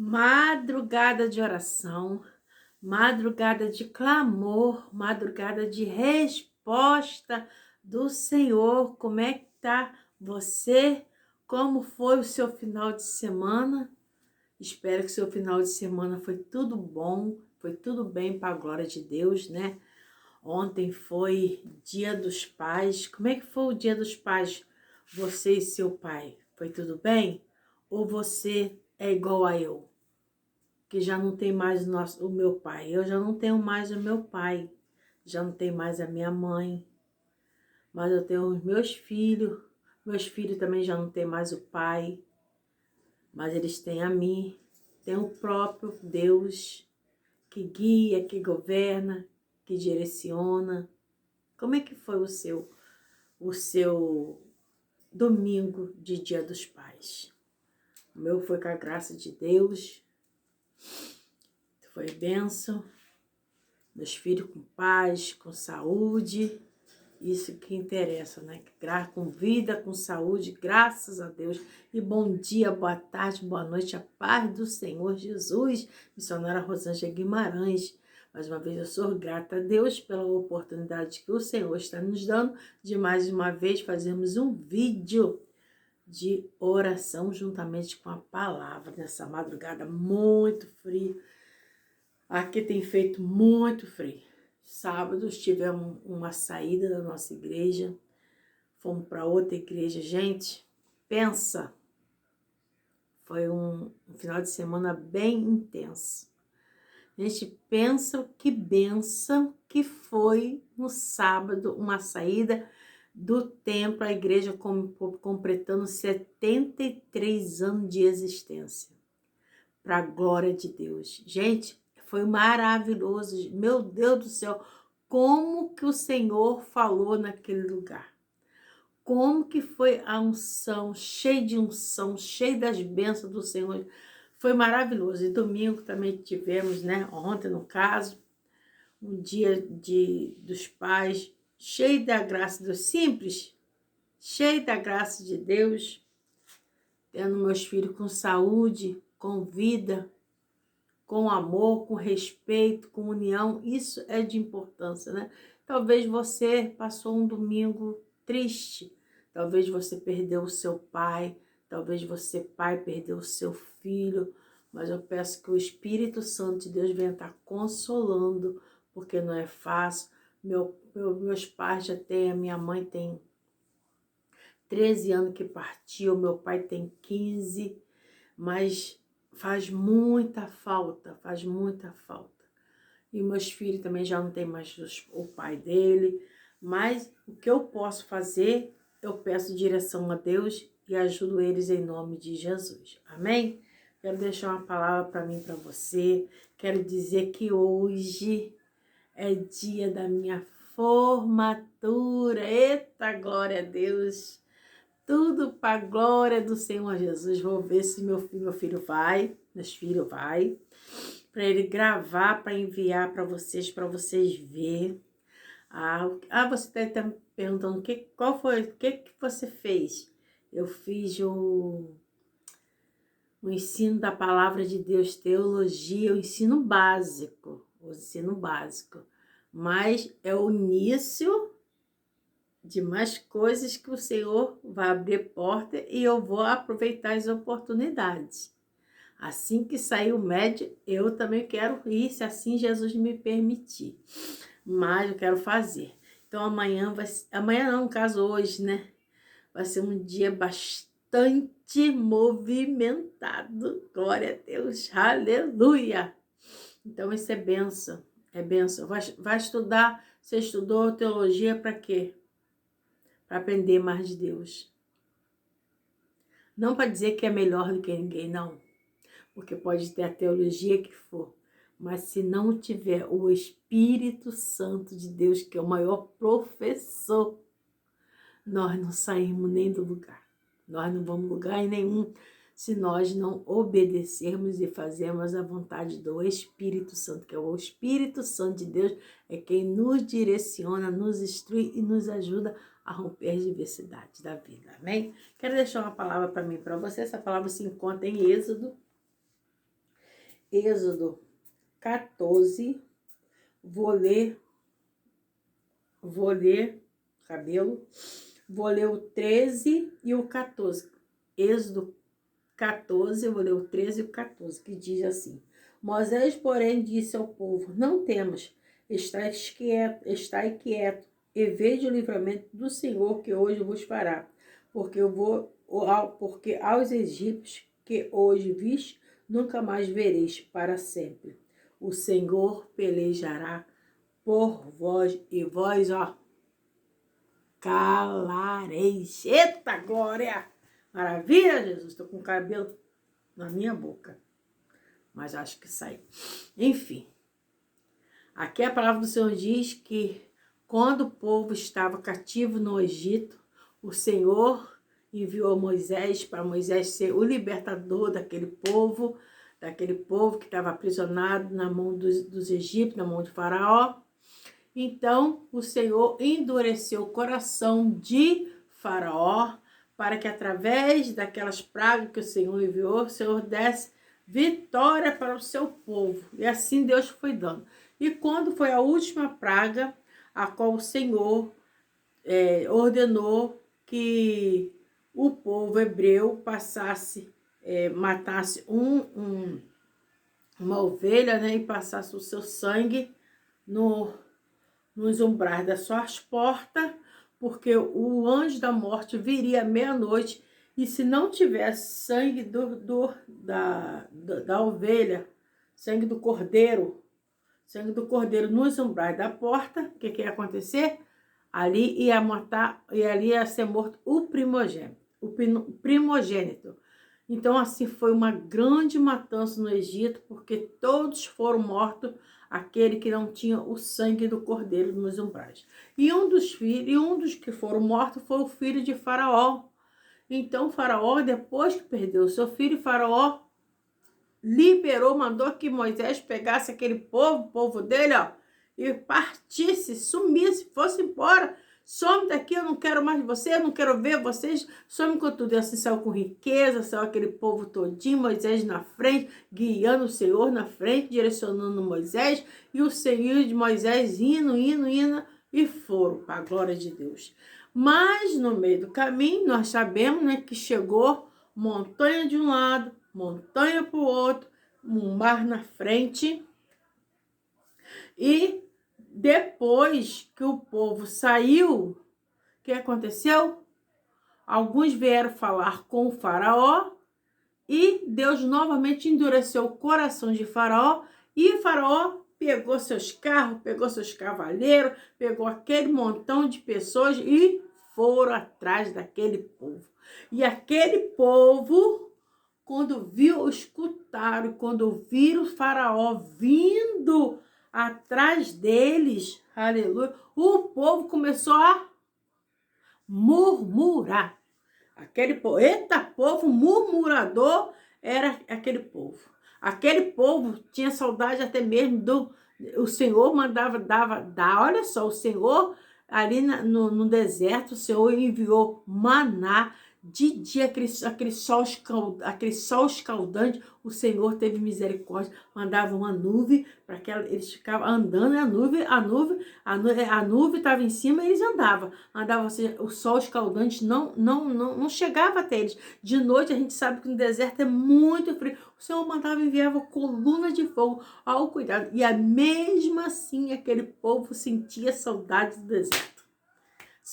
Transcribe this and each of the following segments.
Madrugada de oração, madrugada de clamor, madrugada de resposta do Senhor. Como é que tá você? Como foi o seu final de semana? Espero que seu final de semana foi tudo bom, foi tudo bem para a glória de Deus, né? Ontem foi Dia dos Pais. Como é que foi o Dia dos Pais? Você e seu pai, foi tudo bem? Ou você é igual a eu? Que já não tem mais o meu pai. Eu já não tenho mais o meu pai, já não tenho mais a minha mãe, mas eu tenho os meus filhos. Meus filhos também já não têm mais o pai, mas eles têm a mim. Tem o próprio Deus que guia, que governa, que direciona. Como é que foi o seu domingo de Dia dos Pais? O meu foi com a graça de Deus, foi bênção. Meus filhos com paz, com saúde, isso que interessa, né? Com vida, com saúde, graças a Deus. E bom dia, boa tarde, boa noite, a paz do Senhor Jesus. Missionária Rosângela Guimarães. Mais uma vez eu sou grata a Deus pela oportunidade que o Senhor está nos dando de mais uma vez fazermos um vídeo de oração juntamente com a palavra nessa madrugada muito fria. Aqui tem feito muito frio. Sábado tivemos uma saída da nossa igreja, fomos para outra igreja. Gente, pensa, foi um final de semana bem intenso. A gente pensa que benção que foi no sábado, uma saída do templo, a igreja completando 73 anos de existência. Para a glória de Deus. Gente, foi maravilhoso. Meu Deus do céu, como que o Senhor falou naquele lugar. Como que foi a unção, cheio das bênçãos do Senhor. Foi maravilhoso. E domingo também tivemos, né? Ontem, no caso, um dia dos pais, cheio da graça dos simples, cheio da graça de Deus, tendo meus filhos com saúde, com vida, com amor, com respeito, com união. Isso é de importância, né? Talvez você passou um domingo triste, talvez você perdeu o seu pai, talvez você, pai, perdeu o seu filho, mas eu peço que o Espírito Santo de Deus venha estar consolando, porque não é fácil. Meus pais já têm, a minha mãe tem 13 anos que partiu, meu pai tem 15, mas faz muita falta, faz muita falta. E meus filhos também já não tem mais o pai dele, mas o que eu posso fazer, eu peço direção a Deus e ajudo eles em nome de Jesus. Amém? Quero deixar uma palavra para mim, para você. Quero dizer que hoje é dia da minha formatura. Eita, glória a Deus! Tudo para a glória do Senhor Jesus. Vou ver se meu filho vai, meus filhos vai, para ele gravar, para enviar para vocês ver. Você está me perguntando o que você fez? Eu fiz o ensino da palavra de Deus, teologia, o ensino básico, mas é o início de mais coisas que o Senhor vai abrir porta e eu vou aproveitar as oportunidades. Assim que sair o médio, eu também quero ir, se assim Jesus me permitir. Mas eu quero fazer. Então amanhã não, no caso hoje, né? Vai ser um dia bastante movimentado. Glória a Deus, aleluia! Então isso é bênção, é bênção. Vai estudar, você estudou teologia para quê? Para aprender mais de Deus. Não para dizer que é melhor do que ninguém, não. Porque pode ter a teologia que for. Mas se não tiver o Espírito Santo de Deus, que é o maior professor, nós não saímos nem do lugar. Nós não vamos lugar nenhum se nós não obedecermos e fazermos a vontade do Espírito Santo, que é o Espírito Santo de Deus, é quem nos direciona, nos instrui e nos ajuda a romper as diversidades da vida, amém? Quero deixar uma palavra para mim, para você. Essa palavra se encontra em Êxodo, Êxodo 14, vou ler, cabelo, vou ler o 13 e o 14. Êxodo 14, eu vou ler o 13 e o 14, que diz assim: Moisés, porém, disse ao povo: Não temas, estai quieto, e veja o livramento do Senhor que hoje vos fará, porque aos egípcios que hoje viste, nunca mais vereis para sempre. O Senhor pelejará por vós, e vós, calareis. Eita glória! Maravilha, Jesus. Estou com o cabelo na minha boca, mas acho que saiu. Enfim, aqui a palavra do Senhor diz que quando o povo estava cativo no Egito, o Senhor enviou Moisés para Moisés ser o libertador daquele povo que estava aprisionado na mão dos egípcios, na mão de Faraó. Então, o Senhor endureceu o coração de Faraó para que através daquelas pragas que o Senhor enviou, o Senhor desse vitória para o seu povo. E assim Deus foi dando. E quando foi a última praga, a qual o Senhor ordenou que o povo hebreu matasse uma ovelha, né, e passasse o seu sangue nos umbrais das suas portas, porque o anjo da morte viria à meia-noite, e se não tivesse sangue da ovelha, sangue do cordeiro nos umbrais da porta, o que ia acontecer? Ali ia matar, e ali ia ser morto o primogênito. Então, assim, foi uma grande matança no Egito, porque todos foram mortos, aquele que não tinha o sangue do cordeiro nos umbrais. E um dos que foram mortos foi o filho de Faraó. Então, Faraó, depois que perdeu o seu filho, Faraó liberou, mandou que Moisés pegasse aquele povo, o povo dele, e partisse, sumisse, fosse embora. Some daqui, eu não quero mais de você, eu não quero ver vocês. Some com tudo. E assim saiu com riqueza, saiu aquele povo todinho, Moisés na frente, guiando o Senhor na frente, direcionando Moisés, e o Senhor de Moisés indo, e foram para a glória de Deus. Mas no meio do caminho, nós sabemos, né, que chegou montanha de um lado, montanha para o outro, um mar na frente. E depois que o povo saiu, o que aconteceu? Alguns vieram falar com o Faraó, e Deus novamente endureceu o coração de Faraó, e Faraó pegou seus carros, pegou seus cavaleiros, pegou aquele montão de pessoas e foram atrás daquele povo. E aquele povo, quando escutaram, quando viram o Faraó vindo atrás deles, aleluia, o povo começou a murmurar. Aquele povo, eita, povo murmurador era aquele povo. Aquele povo tinha saudade até mesmo o Senhor mandava, olha só, o Senhor ali no deserto, o Senhor enviou maná. De dia, aquele sol escaldante, o Senhor teve misericórdia, mandava uma nuvem para que eles ficavam andando, a nuvem estava em cima e eles andavam, o sol escaldante não chegava até eles. De noite, a gente sabe que no deserto é muito frio, o Senhor enviava coluna de fogo, ao cuidado, e mesmo assim aquele povo sentia saudade do deserto, o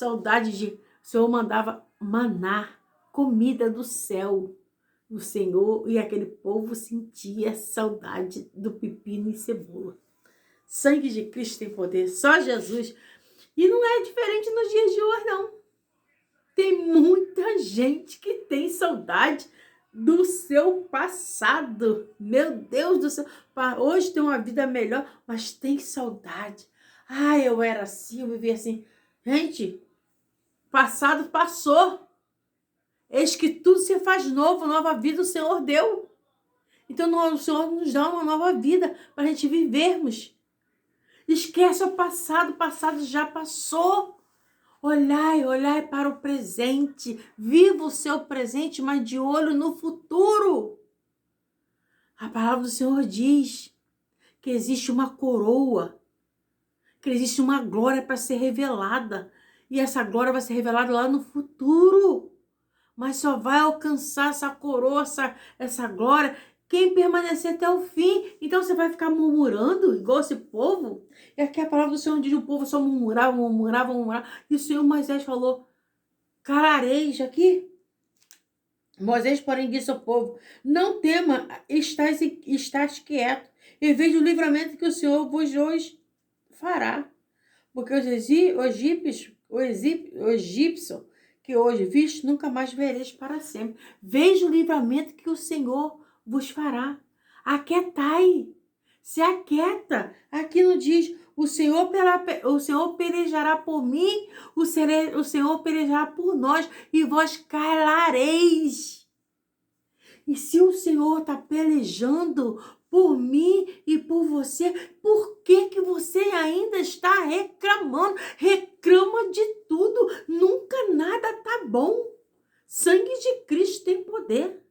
Senhor mandava maná, comida do céu. O Senhor e aquele povo sentia saudade do pepino e cebola. Sangue de Cristo tem poder, só Jesus. E não é diferente nos dias de hoje, não. Tem muita gente que tem saudade do seu passado. Meu Deus do céu. Hoje tem uma vida melhor, mas tem saudade. Eu era assim, eu vivia assim. Gente, passado passou. Eis que tudo se faz novo, nova vida o Senhor deu. Então o Senhor nos dá uma nova vida para a gente vivermos. Esquece o passado já passou. Olhai para o presente. Viva o seu presente, mas de olho no futuro. A palavra do Senhor diz que existe uma coroa, que existe uma glória para ser revelada. E essa glória vai ser revelada lá no futuro. Mas só vai alcançar essa coroa, essa glória, quem permanecer até o fim. Então você vai ficar murmurando, igual esse povo? E aqui a palavra do Senhor diz, o povo só murmurava, murmurava, murmurava. E o Senhor Moisés falou, calareis aqui. Moisés, porém, disse ao povo, não tema, estás quieto, e veja o livramento que o Senhor vos hoje fará. Porque os egípcios que hoje viste, nunca mais vereis para sempre. Veja o livramento que o Senhor vos fará. Aquietai, se aquieta. Aqui não diz, o Senhor pelejará por mim, o Senhor pelejará por nós, e vós calareis. E se o Senhor está pelejando por mim e por você, por que que você ainda está reclamando? Reclama de tudo, nunca nada tá bom. Sangue de Cristo tem poder.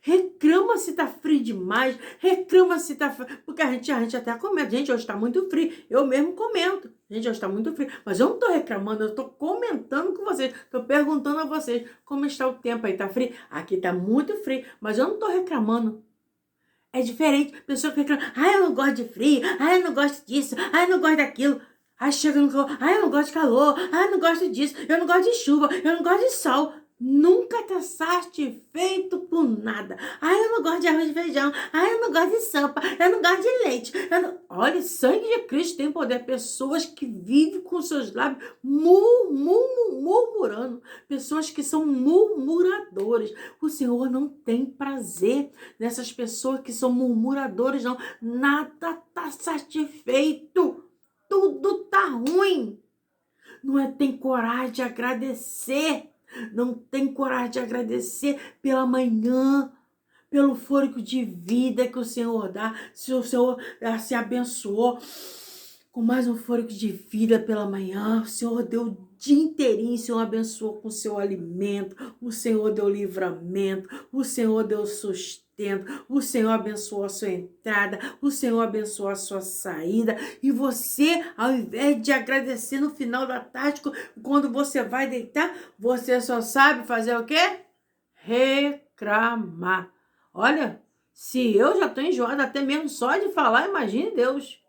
Reclama se tá frio demais, reclama se tá... Porque a gente até comenta, gente, hoje tá muito frio. Eu mesmo comento, gente, hoje tá muito frio. Mas eu não tô reclamando, eu tô comentando com vocês, tô perguntando a vocês como está o tempo aí, tá frio? Aqui tá muito frio, mas eu não tô reclamando. É diferente, pessoa que reclama, eu não gosto de frio, eu não gosto disso, eu não gosto daquilo. Aí chega no calor, eu não gosto de calor, eu não gosto disso, eu não gosto de chuva, eu não gosto de sol. Nunca tá satisfeito por nada. Eu não gosto de arroz e feijão. Eu não gosto de sopa. Eu não gosto de leite. Olha, sangue de Cristo tem poder. Pessoas que vivem com seus lábios murmurando. Pessoas que são murmuradores. O Senhor não tem prazer nessas pessoas que são murmuradores, não. Nada tá satisfeito. Tudo tá ruim. Não tem coragem de agradecer. Não tem coragem de agradecer pela manhã, pelo fôlego de vida que o Senhor dá. Se o Senhor se abençoou com mais um fôlego de vida pela manhã, o Senhor deu o dia inteirinho, o Senhor abençoou com o seu alimento, o Senhor deu livramento, o Senhor deu sustento, o Senhor abençoou a sua entrada, o Senhor abençoou a sua saída, e você, ao invés de agradecer no final da tarde, quando você vai deitar, você só sabe fazer o quê? Reclamar. Olha, se eu já estou enjoada até mesmo só de falar, imagine Deus.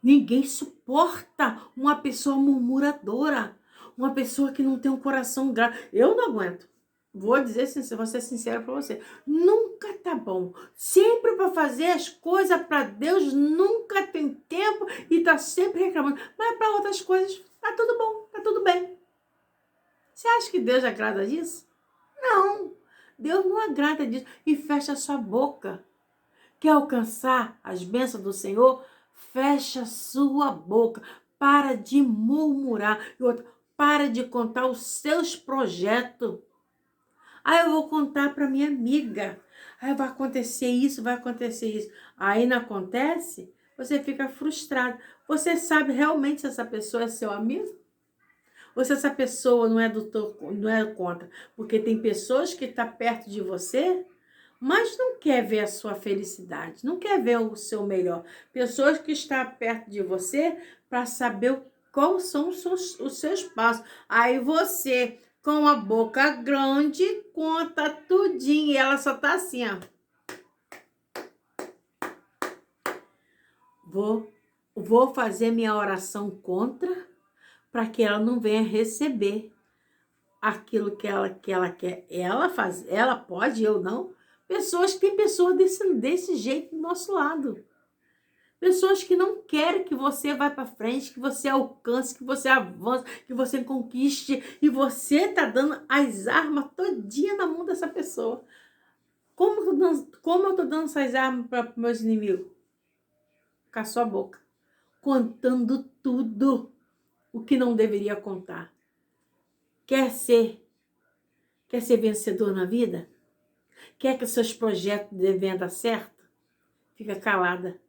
Ninguém suporta uma pessoa murmuradora, uma pessoa que não tem um coração grato. Eu não aguento. Vou dizer, vou ser sincera para você. Nunca tá bom. Sempre para fazer as coisas para Deus, nunca tem tempo e tá sempre reclamando. Mas para outras coisas, tá tudo bom, tá tudo bem. Você acha que Deus agrada disso? Não. Deus não agrada disso. E fecha a sua boca. Quer alcançar as bênçãos do Senhor? Fecha sua boca, para de murmurar. E outra, para de contar os seus projetos. Eu vou contar para minha amiga. Vai acontecer isso, vai acontecer isso. Aí não acontece, você fica frustrado. Você sabe realmente se essa pessoa é seu amigo? Ou se essa pessoa não é contra? Porque tem pessoas que estão perto de você, mas não quer ver a sua felicidade, não quer ver o seu melhor. Pessoas que estão perto de você para saber quais são os seus passos. Aí você, com a boca grande, conta tudinho e ela só tá assim, ó. Vou fazer minha oração contra para que ela não venha receber aquilo que ela quer. Ela pode, eu não. Tem pessoas desse jeito do nosso lado. Pessoas que não querem que você vá para frente, que você alcance, que você avance, que você conquiste. E você tá dando as armas todinha na mão dessa pessoa. Como eu tô dando essas armas para meus inimigos? Com a sua boca. Contando tudo o que não deveria contar. Quer ser vencedor na vida? Quer que os seus projetos venham dar certo? Fica calada.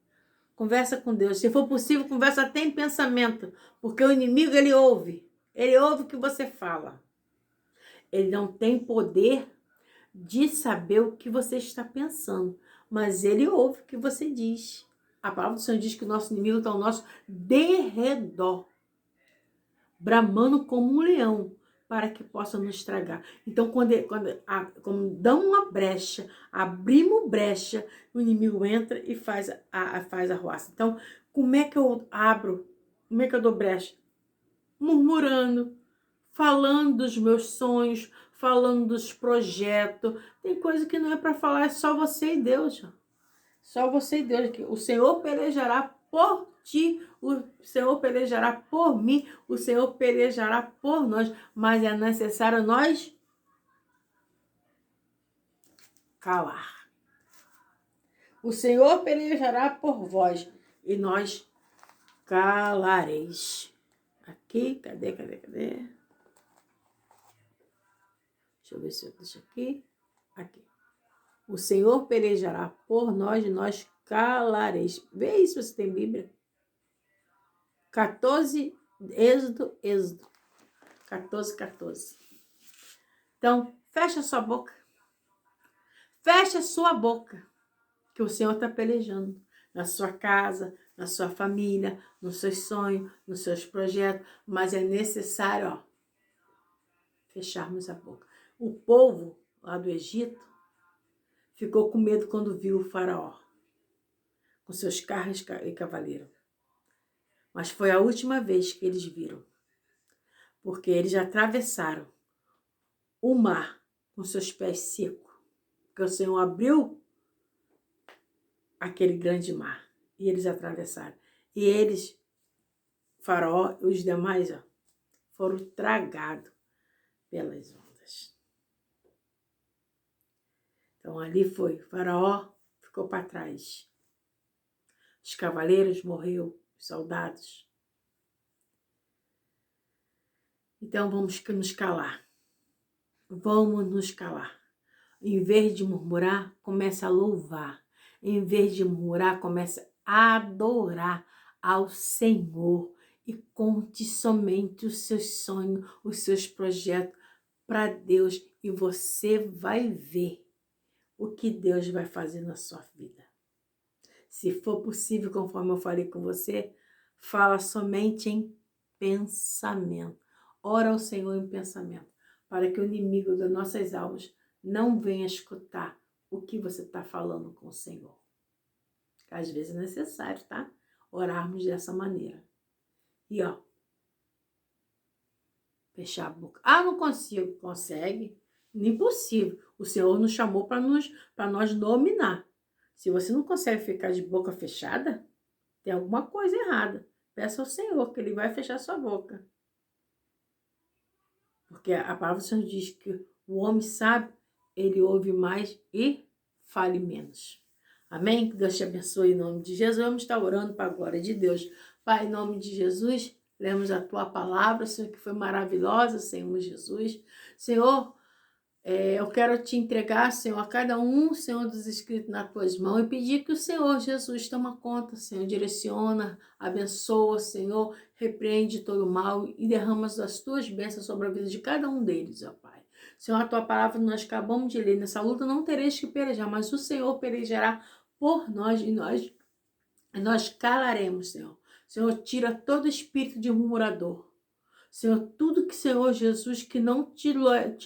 Conversa com Deus. Se for possível, conversa até em pensamento. Porque o inimigo, ele ouve. Ele ouve o que você fala. Ele não tem poder de saber o que você está pensando, mas ele ouve o que você diz. A palavra do Senhor diz que o nosso inimigo está ao nosso derredor, bramando como um leão, para que possa nos estragar. Então, quando dão uma brecha, abrimos brecha, o inimigo entra e faz a arruaça. Então, como é que eu abro? Como é que eu dou brecha? Murmurando, falando dos meus sonhos, falando dos projetos. Tem coisa que não é para falar, é só você e Deus. Só você e Deus. O Senhor pelejará por ti, o Senhor pelejará por mim, o Senhor pelejará por nós, mas é necessário nós calar. O Senhor pelejará por vós e nós calareis. Aqui, cadê? Deixa eu ver se eu deixo aqui. Aqui. O Senhor pelejará por nós e nós calareis. Vê isso se você tem Bíblia. 14, Êxodo. 14. Então, fecha sua boca. Fecha sua boca. Que o Senhor está pelejando. Na sua casa, na sua família, nos seus sonhos, nos seus projetos. Mas é necessário, fecharmos a boca. O povo lá do Egito ficou com medo quando viu o faraó. Com seus carros e cavaleiros. Mas foi a última vez que eles viram. Porque eles atravessaram o mar com seus pés secos. Porque o Senhor abriu aquele grande mar. E eles atravessaram. E eles, Faraó e os demais, foram tragados pelas ondas. Então ali foi. Faraó ficou para trás. Os cavaleiros morreram. Os soldados. Então vamos nos calar. Vamos nos calar. Em vez de murmurar, começa a louvar. Em vez de murmurar, começa a adorar ao Senhor. E conte somente os seus sonhos, os seus projetos para Deus. E você vai ver o que Deus vai fazer na sua vida. Se for possível, conforme eu falei com você, fala somente em pensamento. Ora ao Senhor em pensamento, para que o inimigo das nossas almas não venha escutar o que você está falando com o Senhor. Às vezes é necessário, tá? Orarmos dessa maneira. E fechar a boca. Não consigo. Consegue? Impossível. O Senhor nos chamou para nós dominar. Se você não consegue ficar de boca fechada, tem alguma coisa errada. Peça ao Senhor que Ele vai fechar sua boca. Porque a palavra do Senhor diz que o homem sábio, ele ouve mais e fale menos. Amém? Que Deus te abençoe em nome de Jesus. Vamos estar orando para a glória de Deus. Pai, em nome de Jesus, lemos a Tua palavra, Senhor, que foi maravilhosa, Senhor Jesus. Senhor, eu quero te entregar, Senhor, a cada um, Senhor, dos inscritos nas Tuas mãos e pedir que o Senhor Jesus toma conta, Senhor, direciona, abençoa, Senhor, repreende todo o mal e derrama as Tuas bênçãos sobre a vida de cada um deles, ó Pai. Senhor, a Tua palavra nós acabamos de ler, nessa luta não tereis que pelejar, mas o Senhor pelejará por nós e nós calaremos, Senhor. Senhor, tira todo espírito de murmurador. Senhor, tudo que, Senhor Jesus, que não te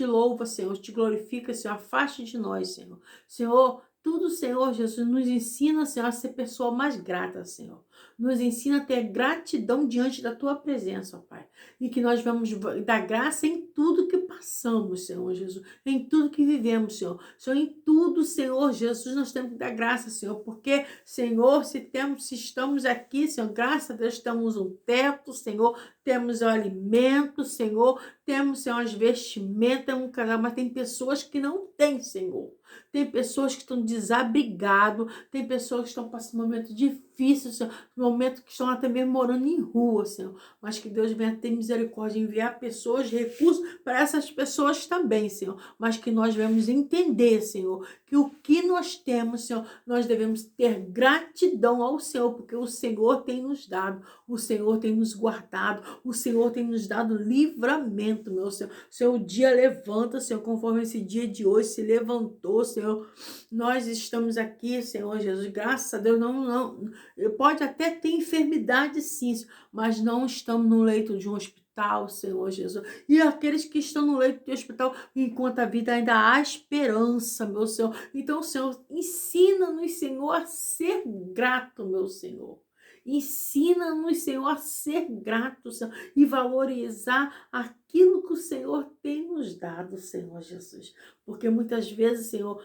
louva, Senhor, te glorifica, Senhor, afaste de nós, Senhor. Senhor, tudo, Senhor Jesus, nos ensina, Senhor, a ser pessoa mais grata, Senhor. Nos ensina a ter gratidão diante da Tua presença, ó Pai. E que nós vamos dar graça em tudo que passamos, Senhor Jesus. Em tudo que vivemos, Senhor. Senhor, em tudo, Senhor Jesus, nós temos que dar graça, Senhor. Porque, Senhor, se estamos aqui, Senhor, graças a Deus, temos um teto, Senhor. Temos o alimento, Senhor. Temos, Senhor, as vestimentas, um casal. Mas tem pessoas que não têm, Senhor. Tem pessoas que estão desabrigadas. Tem pessoas que estão passando um momento difícil. difíceis, Senhor, momentos que estão até mesmo morando em rua, Senhor, mas que Deus venha ter misericórdia, enviar pessoas, recursos para essas pessoas também, Senhor, mas que nós devemos entender, Senhor, que o que nós temos, Senhor, nós devemos ter gratidão ao Senhor, porque o Senhor tem nos dado, o Senhor tem nos guardado, o Senhor tem nos dado livramento, meu Senhor. Senhor, o dia levanta, Senhor, conforme esse dia de hoje se levantou, Senhor. Nós estamos aqui, Senhor Jesus, graças a Deus, não, pode até ter enfermidade sim, mas não estamos no leito de um hospital, Senhor Jesus. E aqueles que estão no leito de hospital, enquanto a vida ainda há esperança, meu Senhor. Então, Senhor, ensina-nos, Senhor, a ser grato, meu Senhor. Ensina-nos, Senhor, a ser grato, Senhor, e valorizar aquilo que o Senhor tem nos dado, Senhor Jesus. Porque muitas vezes, Senhor,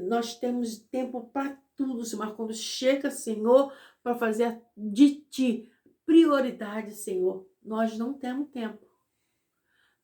nós temos tempo para tudo, Senhor, mas quando chega, Senhor, para fazer de Ti prioridade, Senhor, nós não temos tempo.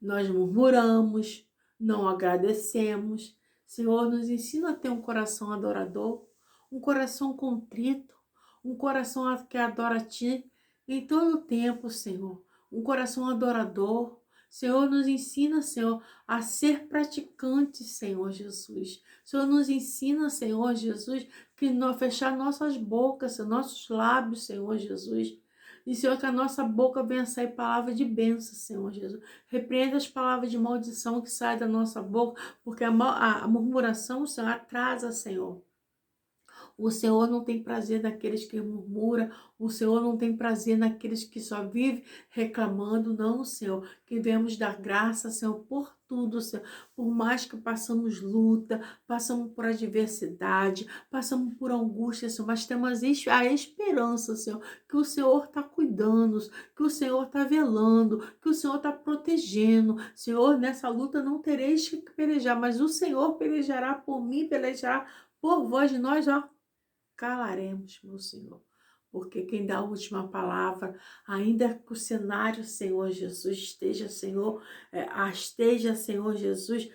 Nós murmuramos, não agradecemos. Senhor, nos ensina a ter um coração adorador, um coração contrito, um coração que adora a Ti em todo o tempo, Senhor. Um coração adorador. Senhor, nos ensina, Senhor, a ser praticantes, Senhor Jesus. Senhor, nos ensina, Senhor Jesus, que não fechar nossas bocas, nossos lábios, Senhor Jesus. E, Senhor, que a nossa boca venha sair palavra de bênção, Senhor Jesus. Repreenda as palavras de maldição que saem da nossa boca, porque a murmuração, Senhor, atrasa, Senhor. O Senhor não tem prazer naqueles que murmuram, o Senhor não tem prazer naqueles que só vivem reclamando, não, Senhor. Que devemos dar graça, Senhor, por tudo, Senhor. Por mais que passamos luta, passamos por adversidade, passamos por angústia, Senhor, mas temos a esperança, Senhor, que o Senhor está cuidando, que o Senhor está velando, que o Senhor está protegendo. Senhor, nessa luta não tereis que pelejar, mas o Senhor pelejará por mim, pelejará por vós, de nós, ó, calaremos, meu Senhor, porque quem dá a última palavra, ainda que o cenário, Senhor Jesus, esteja, Senhor Jesus,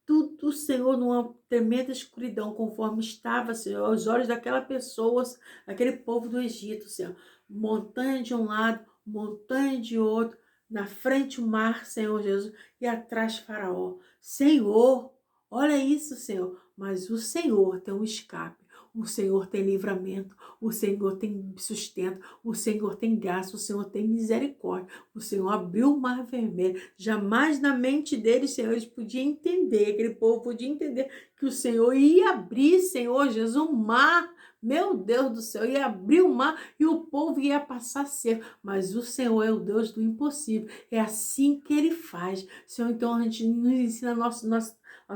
tudo, Senhor, numa tremenda escuridão, conforme estava, Senhor, aos olhos daquela pessoa, aquele povo do Egito, Senhor, montanha de um lado, montanha de outro, na frente o mar, Senhor Jesus, e atrás Faraó. Senhor, olha isso, Senhor, mas o Senhor tem um escape. O Senhor tem livramento, o Senhor tem sustento, o Senhor tem graça, o Senhor tem misericórdia. O Senhor abriu o mar vermelho. Jamais na mente deles, Senhor, eles podiam entender, aquele povo podia entender que o Senhor ia abrir, Senhor Jesus, o mar. Meu Deus do céu, ia abrir o mar e o povo ia passar seco. Mas o Senhor é o Deus do impossível. É assim que Ele faz. Senhor, então a gente nos ensina a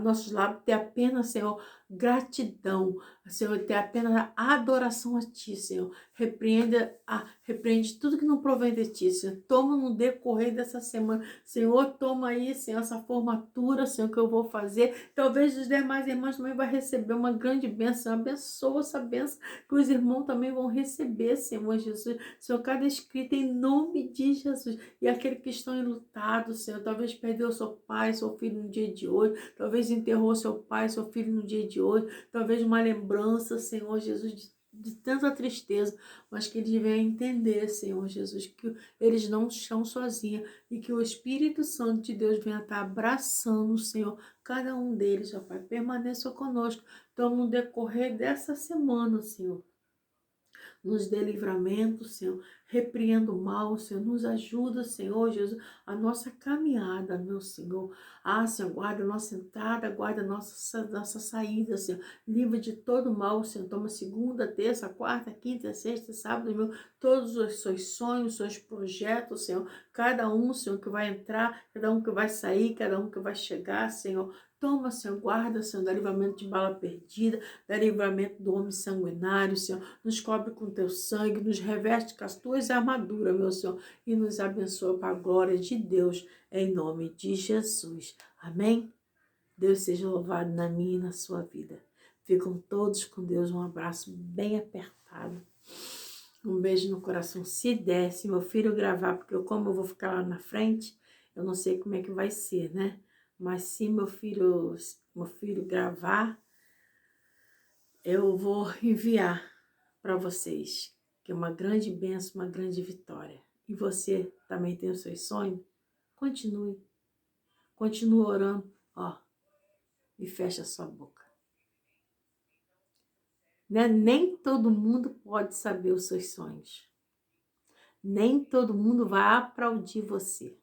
nossos lábios ter apenas, Senhor, gratidão, Senhor, ter apenas a adoração a Ti, Senhor. Repreende tudo que não provém de Ti, Senhor. Toma no decorrer dessa semana, Senhor, toma aí, Senhor, essa formatura, Senhor, que eu vou fazer. Talvez os demais irmãos também vão receber uma grande bênção. Abençoa essa bênção que os irmãos também vão receber, Senhor Jesus. Senhor, cada escrita em nome de Jesus. E aquele que estão enlutados, Senhor, talvez perdeu seu pai, seu filho no dia de hoje, talvez enterrou seu pai, seu filho no dia de hoje, talvez uma lembrança, Senhor Jesus, de tanta tristeza, mas que eles venham entender, Senhor Jesus, que eles não estão sozinhos e que o Espírito Santo de Deus venha estar abraçando, Senhor, cada um deles, ó Pai, permaneça conosco, então no decorrer dessa semana, Senhor. Nos dê livramento, Senhor, repreenda o mal, Senhor, nos ajuda, Senhor Jesus, a nossa caminhada, meu Senhor. Senhor, guarda a nossa entrada, guarda a nossa saída, Senhor. Livre de todo mal, Senhor. Toma segunda, terça, quarta, quinta, sexta, sábado, meu, todos os seus sonhos, seus projetos, Senhor. Cada um, Senhor, que vai entrar, cada um que vai sair, cada um que vai chegar, Senhor. Toma, Senhor, guarda, Senhor, da livramento de bala perdida, da livramento do homem sanguinário, Senhor. Nos cobre com teu sangue, nos reveste com as tuas armaduras, meu Senhor, e nos abençoa para a glória de Deus, em nome de Jesus. Amém? Deus seja louvado na minha e na sua vida. Ficam todos com Deus, um abraço bem apertado. Um beijo no coração, se der, se meu filho gravar, porque como eu vou ficar lá na frente, eu não sei como é que vai ser, né? Mas se meu filho gravar, eu vou enviar para vocês que é uma grande bênção, uma grande vitória. E você também tem os seus sonhos? Continue. Continue orando, ó, e fecha a sua boca. Né? Nem todo mundo pode saber os seus sonhos. Nem todo mundo vai aplaudir você.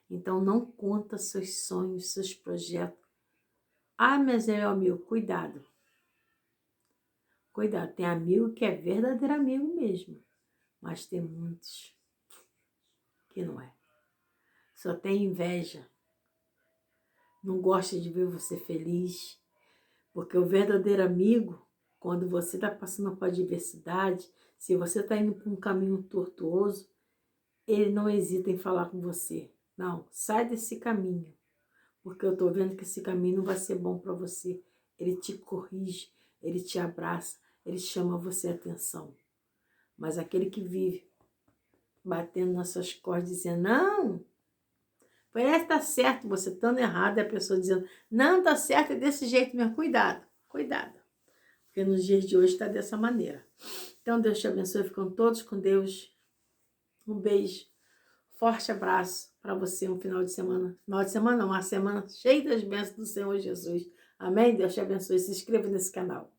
Então não conta seus sonhos, seus projetos. Ah, mas é meu amigo, cuidado. Cuidado, tem amigo que é verdadeiro amigo mesmo. Mas tem muitos que não é. Só tem inveja. Não gosta de ver você feliz. Porque o verdadeiro amigo, quando você está passando por adversidade, se você está indo por um caminho tortuoso, ele não hesita em falar com você. Não, sai desse caminho. Porque eu estou vendo que esse caminho não vai ser bom para você. Ele te corrige, ele te abraça, ele chama você a atenção. Mas aquele que vive batendo nas suas costas, dizendo, não, parece que tá certo, você estando errado, e a pessoa dizendo, não, tá certo, é desse jeito mesmo. Cuidado, cuidado. Porque nos dias de hoje está dessa maneira. Então, Deus te abençoe, ficam todos com Deus. Um beijo, forte abraço para você, um final de semana. Final de semana não, uma semana cheia das bênçãos do Senhor Jesus. Amém? Deus te abençoe. Se inscreva nesse canal.